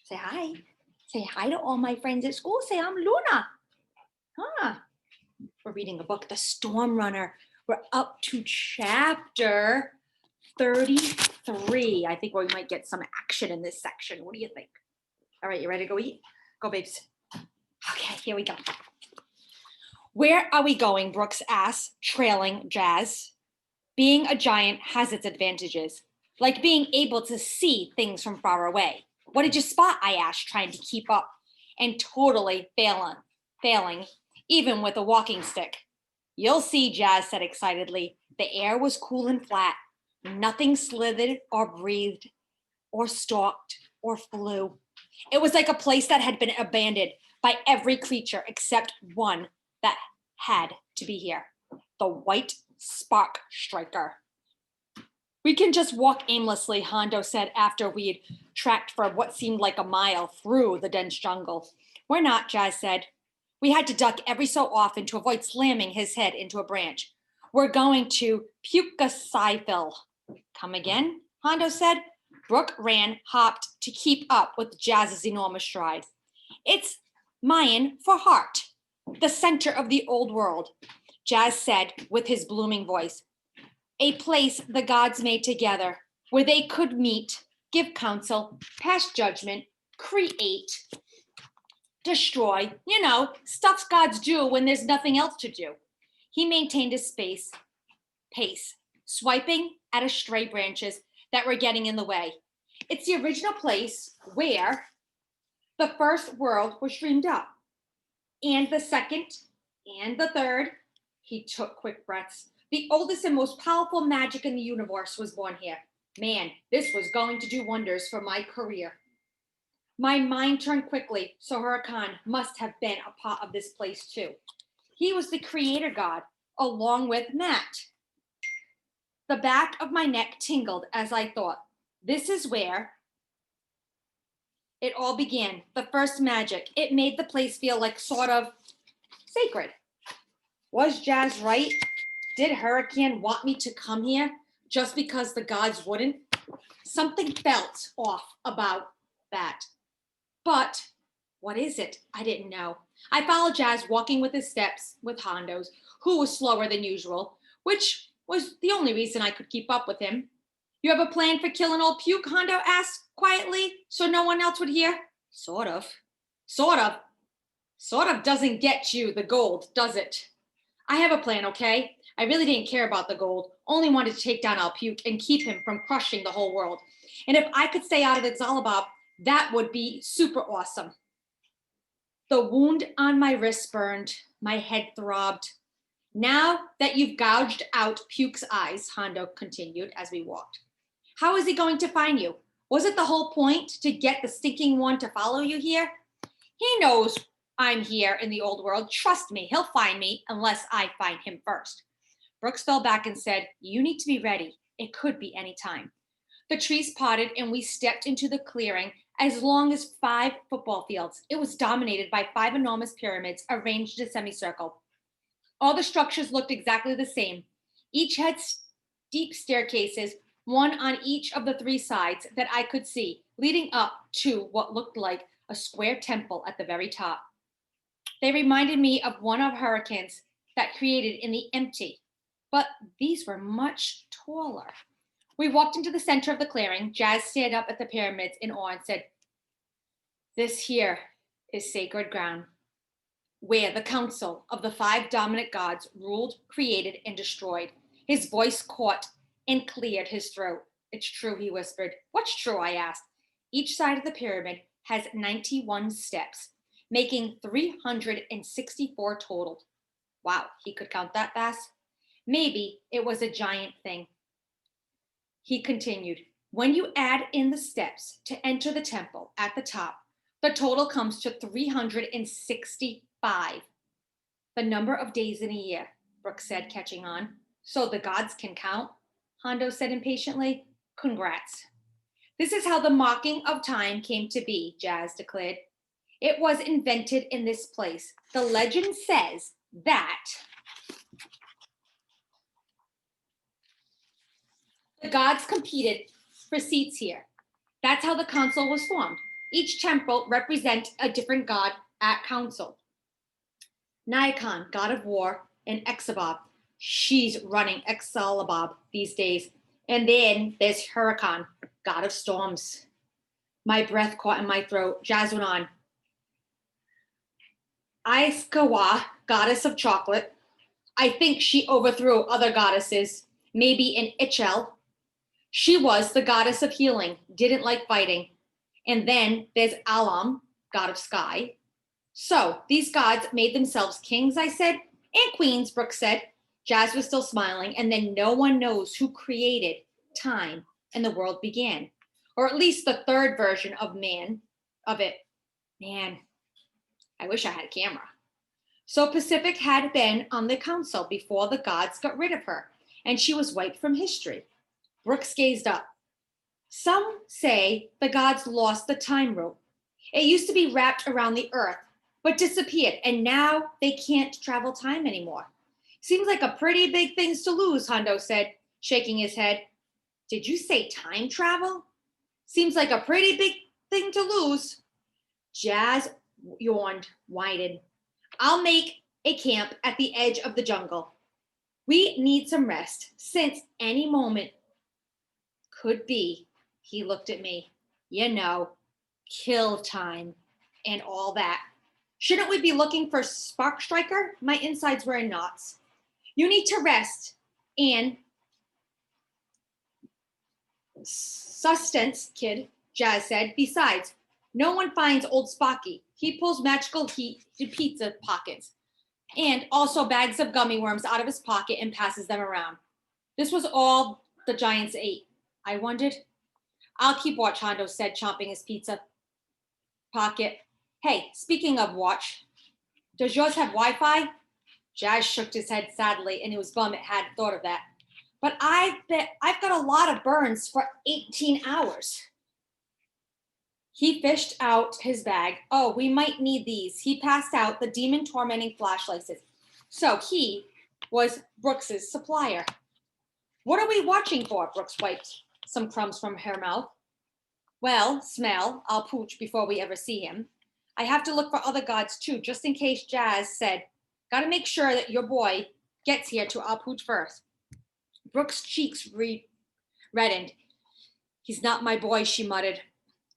Say hi. Say hi to all my friends at school. Say I'm Luna. Huh. We're reading a book, The Storm Runner. We're up to chapter 33. I think we might get some action in this section. What do you think? All right, you ready to go eat? Go, babes. Okay, here we go. Where are we going? Brooks asked, trailing Jazz. Being a giant has its advantages, like being able to see things from far away. What did you spot? I asked, trying to keep up and totally failing, even with a walking stick. You'll see, Jazz said excitedly. The air was cool and flat. Nothing slithered or breathed or stalked or flew. It was like a place that had been abandoned by every creature except one that had to be here, the white spark striker. We can just walk aimlessly, Hondo said after we'd tracked for what seemed like a mile through the dense jungle. We're not, Jazz said. We had to duck every so often to avoid slamming his head into a branch. We're going to Pukasiville. Come again? Hondo said. Brooke ran, hopped to keep up with Jazz's enormous stride. It's Mayan for heart, the center of the old world, Jazz said with his blooming voice. A place the gods made together where they could meet, give counsel, pass judgment, create, destroy, stuff gods do when there's nothing else to do. He maintained his pace, swiping at stray branches that were getting in the way. It's the original place where the first world was dreamed up, and the second, and the third. He took quick breaths. The oldest and most powerful magic in the universe was born here. Man, this was going to do wonders for my career. My mind turned quickly, so Huracan must have been a part of this place too. He was the creator god, along with Matt. The back of my neck tingled as I thought, this is where it all began. The first magic. It made the place feel like sort of sacred. Was Jazz right? Did Huracan want me to come here just because the gods wouldn't? Something felt off about that. But what is it? I didn't know. I followed Jazz walking with his steps with Hondo's, who was slower than usual, which was the only reason I could keep up with him. You have a plan for killing old Puke? Hondo asked quietly, so no one else would hear. Sort of. Sort of. Sort of doesn't get you the gold, does it? I have a plan, okay? I really didn't care about the gold, only wanted to take down Al Puke and keep him from crushing the whole world. And if I could stay out of Xalabab, that would be super awesome. The wound on my wrist burned, my head throbbed. Now that you've gouged out Puke's eyes, Hondo continued as we walked, how is he going to find you? Was it the whole point to get the stinking one to follow you here? He knows I'm here in the old world. Trust me, he'll find me unless I find him first. Brooks fell back and said, you need to be ready. It could be any time. The trees parted and we stepped into the clearing as long as 5 football fields. It was dominated by 5 enormous pyramids arranged in a semicircle. All the structures looked exactly the same. Each had steep staircases, one on each of the 3 sides that I could see, leading up to what looked like a square temple at the very top. They reminded me of one of Huracan's that created in the empty, but these were much taller. We walked into the center of the clearing. Jazz stared up at the pyramids in awe and said, this here is sacred ground, where the council of the 5 dominant gods ruled, created, and destroyed. His voice caught and cleared his throat. It's true, he whispered. What's true? I asked. Each side of the pyramid has 91 steps, making 364 total. Wow, he could count that fast? Maybe it was a giant thing. He continued, when you add in the steps to enter the temple at the top, the total comes to 365. The number of days in a year, Brooks said, catching on. So the gods can count? Hondo said impatiently. Congrats. This is how the mocking of time came to be, Jazz declared. It was invented in this place. The legend says that the gods competed for seats here. That's how the council was formed. Each temple represents a different god at council. Nikon, god of war, and Exabab. She's running Exalabab these days. And then there's Huracan, god of storms. My breath caught in my throat. Jazz went on. Iskawa, goddess of chocolate. I think she overthrew other goddesses, maybe an Ichel. She was the goddess of healing, didn't like fighting. And then there's Alam, god of sky. So these gods made themselves kings, I said, and queens, Brooke said. Jazz was still smiling, and then no one knows who created time and the world began. Or at least the third version of it. Man, I wish I had a camera. So Pacific had been on the council before the gods got rid of her, and she was wiped from history. Brooks gazed up. Some say the gods lost the time rope. It used to be wrapped around the earth, but disappeared, and now they can't travel time anymore. Seems like a pretty big thing to lose, Hondo said, shaking his head. Did you say time travel? Seems like a pretty big thing to lose. Jazz yawned, widened. I'll make a camp at the edge of the jungle. We need some rest, since any moment could be. He looked at me. You know, kill time and all that. Shouldn't we be looking for Spark Striker? My insides were in knots. You need to rest and sustenance, kid, Jazz said. Besides, no one finds old Spocky. He pulls magical heat to pizza pockets and also bags of gummy worms out of his pocket and passes them around. This was all the giants ate. I wondered. I'll keep watch, Hondo said, chomping his pizza pocket. Hey, speaking of watch, does yours have Wi-Fi? Jazz shook his head sadly, and he was bummed it hadn't thought of that. But I bet I've got a lot of burns for 18 hours. He fished out his bag. Oh, we might need these. He passed out the demon tormenting flashlights. So he was Brooks's supplier. What are we watching for? Brooks wiped some crumbs from her mouth. Well, smell. I'll pooch before we ever see him. I have to look for other gods too, just in case. Jazz said, gotta make sure that your boy gets here to I'll pooch first. Brooks' cheeks reddened. He's not my boy, she muttered.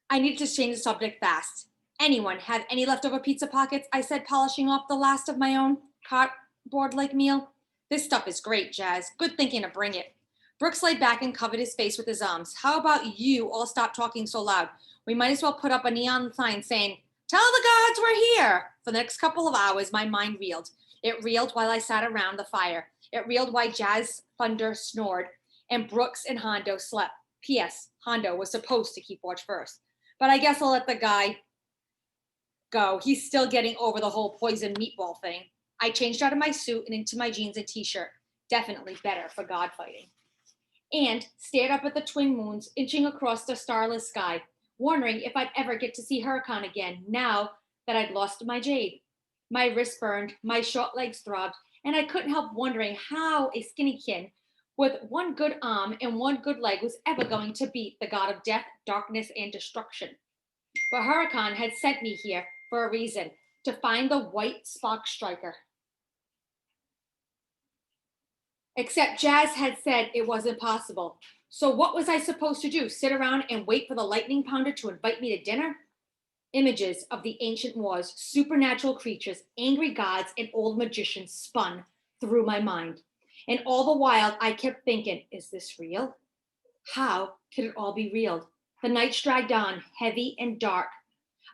I needed to change the subject fast. Anyone have any leftover pizza pockets? I said, polishing off the last of my own cardboard-like meal. This stuff is great, Jazz. Good thinking to bring it. Brooks laid back and covered his face with his arms. How about you all stop talking so loud? We might as well put up a neon sign saying, tell the gods we're here. For the next couple of hours, my mind reeled. It reeled while I sat around the fire. It reeled while Jazz Thunder snored and Brooks and Hondo slept. P.S. Hondo was supposed to keep watch first. But I guess I'll let the guy go. He's still getting over the whole poison meatball thing. I changed out of my suit and into my jeans and t-shirt. Definitely better for god fighting. And stared up at the twin moons inching across the starless sky, wondering if I'd ever get to see Huracan again now that I'd lost my jade. My wrist burned, my short legs throbbed, and I couldn't help wondering how a skinnykin with one good arm and one good leg was ever going to beat the god of death, darkness, and destruction. But Huracan had sent me here for a reason, to find the white Spark Striker. Except Jazz had said it wasn't possible. So what was I supposed to do? Sit around and wait for the lightning pounder to invite me to dinner? Images of the ancient wars, supernatural creatures, angry gods, and old magicians spun through my mind. And all the while I kept thinking, is this real? How could it all be real? The nights dragged on, heavy and dark.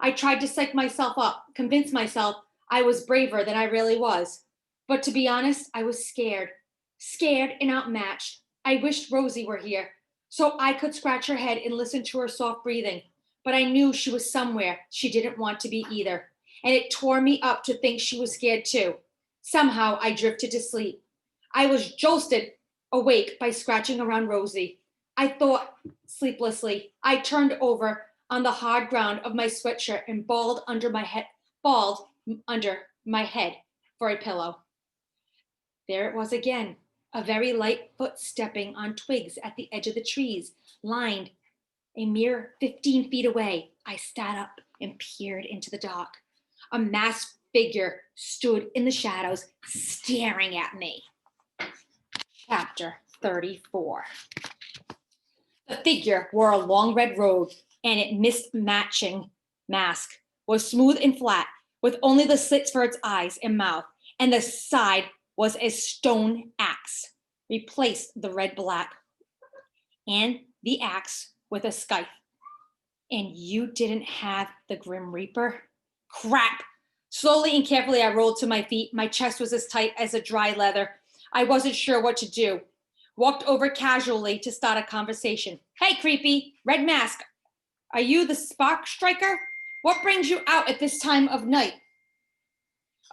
I tried to psych myself up, convince myself I was braver than I really was. But to be honest, I was scared and outmatched. I wished Rosie were here so I could scratch her head and listen to her soft breathing. But I knew she was somewhere she didn't want to be either. And it tore me up to think she was scared too. Somehow I drifted to sleep. I was jolted awake by scratching around Rosie. I thought sleeplessly. I turned over on the hard ground of my sweatshirt and balled under my head for a pillow. There it was again, a very light foot stepping on twigs at the edge of the trees, lined a mere 15 feet away. I sat up and peered into the dark. A masked figure stood in the shadows, staring at me. Chapter 34. The figure wore a long red robe, and its mismatching mask was smooth and flat, with only the slits for its eyes and mouth, and the side was a stone axe. Replaced the red black and the axe with a scythe. And you didn't have the Grim Reaper? Crap! Slowly and carefully, I rolled to my feet. My chest was as tight as a dry leather. I wasn't sure what to do. Walked over casually to start a conversation. Hey, creepy, red mask. Are you the Spock striker? What brings you out at this time of night?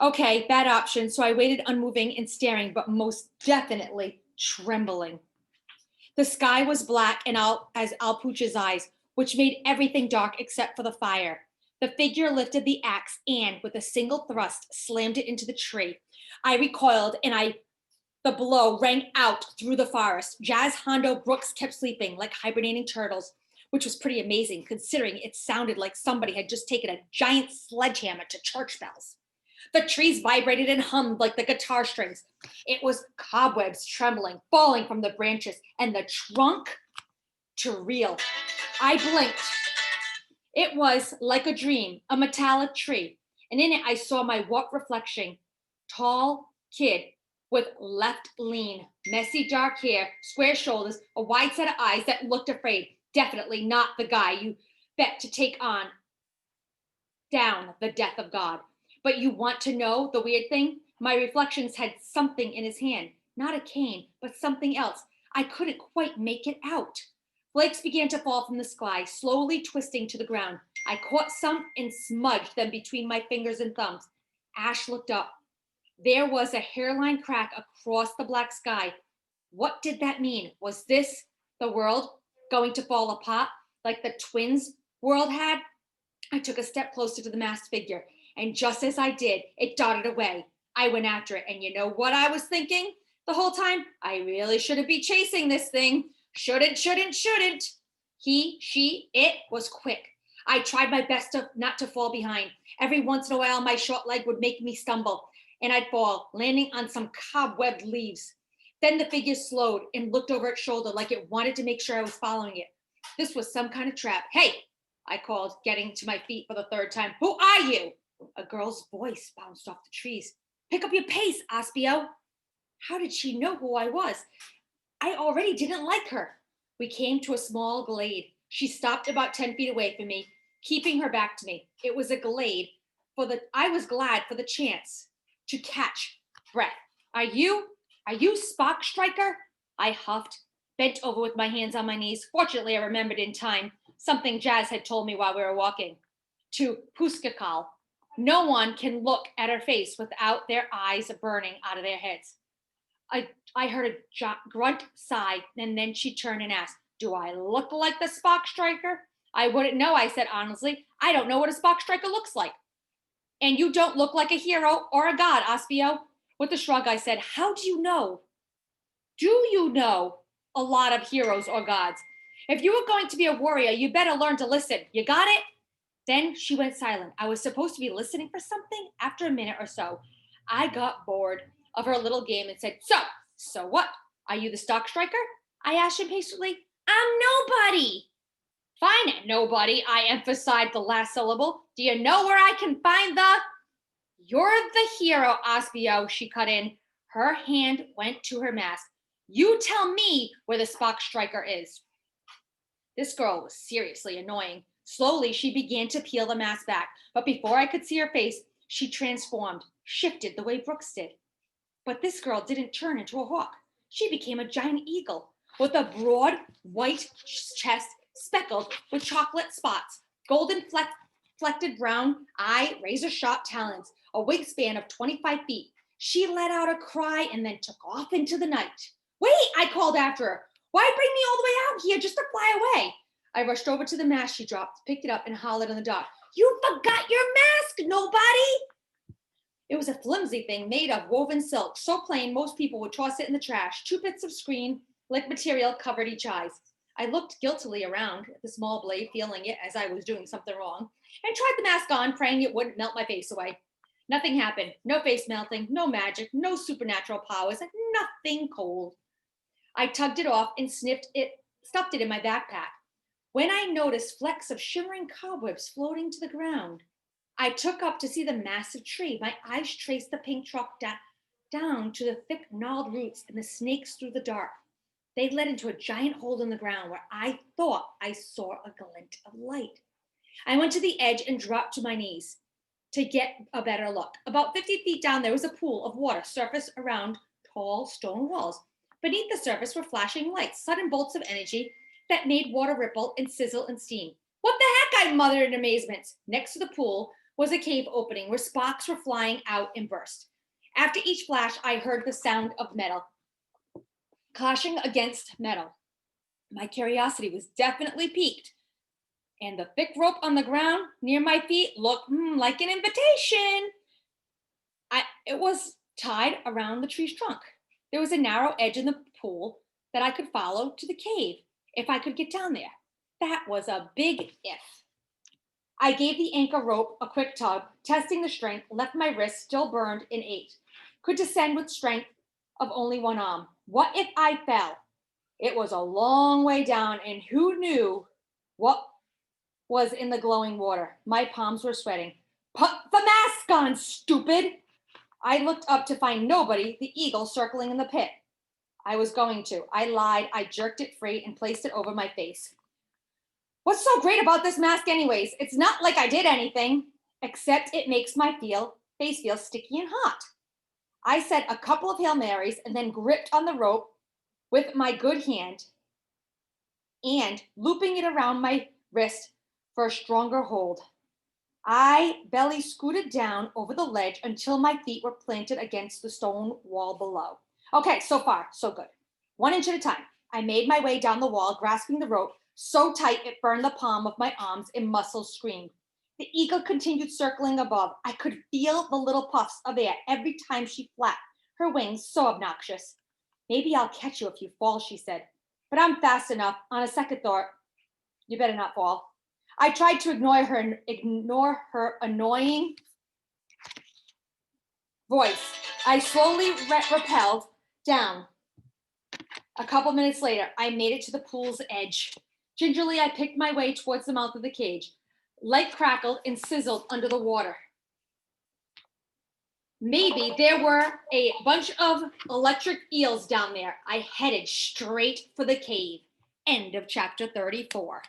Okay, bad option. So I waited unmoving and staring, but most definitely trembling. The sky was black and as Alpuch's eyes, which made everything dark except for the fire. The figure lifted the axe and, with a single thrust, slammed it into the tree. I recoiled and the blow rang out through the forest. Jazz, Hondo, Brooks kept sleeping like hibernating turtles, which was pretty amazing considering it sounded like somebody had just taken a giant sledgehammer to church bells. The trees vibrated and hummed like the guitar strings. It was cobwebs trembling, falling from the branches, and the trunk to reel. I blinked. It was like a dream, a metallic tree, and in it I saw my warped reflection. Tall kid with left lean, messy dark hair, square shoulders, a wide set of eyes that looked afraid. Definitely not the guy you bet to take on down the death of God. But you want to know the weird thing? My reflections had something in his hand, not a cane, but something else. I couldn't quite make it out. Flakes began to fall from the sky, slowly twisting to the ground. I caught some and smudged them between my fingers and thumbs. Ash looked up. There was a hairline crack across the black sky. What did that mean? Was this the world going to fall apart like the twins' world had? I took a step closer to the masked figure, and just as I did, it darted away. I went after it, and you know what I was thinking the whole time? I really shouldn't be chasing this thing. Shouldn't. He, she, it was quick. I tried my best not to fall behind. Every once in a while, my short leg would make me stumble, and I'd fall, landing on some cobwebbed leaves. Then the figure slowed and looked over its shoulder like it wanted to make sure I was following it. This was some kind of trap. Hey, I called, getting to my feet for the third time. Who are you? A girl's voice bounced off the trees. Pick up your pace, Aspio. How did she know who I was? I already didn't like her. We came to a small glade. She stopped about 10 feet away from me, keeping her back to me. It was a glade I was glad for the chance to catch breath. Are you Spock Striker? I huffed, bent over with my hands on my knees. Fortunately, I remembered in time something Jazz had told me while we were walking. To Puskakal. No one can look at her face without their eyes burning out of their heads. I heard a grunt sigh, and then she turned and asked, do I look like the Spock Striker? I wouldn't know, I said honestly. I don't know what a Spock Striker looks like. And you don't look like a hero or a god, Aspio. With a shrug, I said, how do you know? Do you know a lot of heroes or gods? If you were going to be a warrior, you better learn to listen. You got it? Then she went silent. I was supposed to be listening for something. After a minute or so, I got bored of her little game and said, so what? Are you the Stock Striker? I asked impatiently. I'm nobody. Fine, nobody. I emphasized the last syllable. Do you know where I can find You're the hero, Aspio, she cut in. Her hand went to her mask. You tell me where the Spock Striker is. This girl was seriously annoying. Slowly, she began to peel the mask back, but before I could see her face, she transformed, shifted the way Brooks did. But this girl didn't turn into a hawk. She became a giant eagle with a broad white chest speckled with chocolate spots, golden flected brown eye, razor-sharp talons, a wingspan of 25 feet. She let out a cry and then took off into the night. Wait, I called after her. Why bring me all the way out here just to fly away? I rushed over to the mask she dropped, picked it up, and hollered in the dark. You forgot your mask, nobody! It was a flimsy thing made of woven silk, so plain most people would toss it in the trash. 2 bits of screen-like material covered each eye. I looked guiltily around at the small blade, feeling it as I was doing something wrong, and tried the mask on, praying it wouldn't melt my face away. Nothing happened. No face melting, no magic, no supernatural powers, and nothing cold. I tugged it off and stuffed it in my backpack. When I noticed flecks of shimmering cobwebs floating to the ground, I took up to see the massive tree. My eyes traced the pink trunk down to the thick gnarled roots and the snakes through the dark. They led into a giant hole in the ground where I thought I saw a glint of light. I went to the edge and dropped to my knees to get a better look. About 50 feet down, there was a pool of water surfaced around tall stone walls. Beneath the surface were flashing lights, sudden bolts of energy that made water ripple and sizzle and steam. What the heck? I muttered in amazement. Next to the pool was a cave opening where sparks were flying out and burst. After each flash, I heard the sound of metal clashing against metal. My curiosity was definitely piqued, and the thick rope on the ground near my feet looked like an invitation. It was tied around the tree's trunk. There was a narrow edge in the pool that I could follow to the cave if I could get down there. That was a big if. I gave the anchor rope a quick tug, testing the strength, left my wrist still burned and ached. Could descend with strength of only one arm. What if I fell? It was a long way down, and who knew what was in the glowing water? My palms were sweating. Put the mask on, stupid! I looked up to find nobody, the eagle circling in the pit. I was going to. I lied. I jerked it free and placed it over my face. What's so great about this mask anyways? It's not like I did anything, except it makes my face feel sticky and hot. I said a couple of Hail Marys and then gripped on the rope with my good hand and looping it around my wrist for a stronger hold. I belly scooted down over the ledge until my feet were planted against the stone wall below. Okay, so far, so good. 1 inch at a time. I made my way down the wall, grasping the rope so tight it burned the palm of my arms and muscles screamed. The eagle continued circling above. I could feel the little puffs of air every time she flapped her wings, so obnoxious. Maybe I'll catch you if you fall, she said. But I'm fast enough. On a second thought, you better not fall. I tried to ignore her annoying voice. I slowly rappelled down. A couple minutes later, I made it to the pool's edge. Gingerly, I picked my way towards the mouth of the cage. Light crackled and sizzled under the water. Maybe there were a bunch of electric eels down there. I headed straight for the cave. End of chapter 34.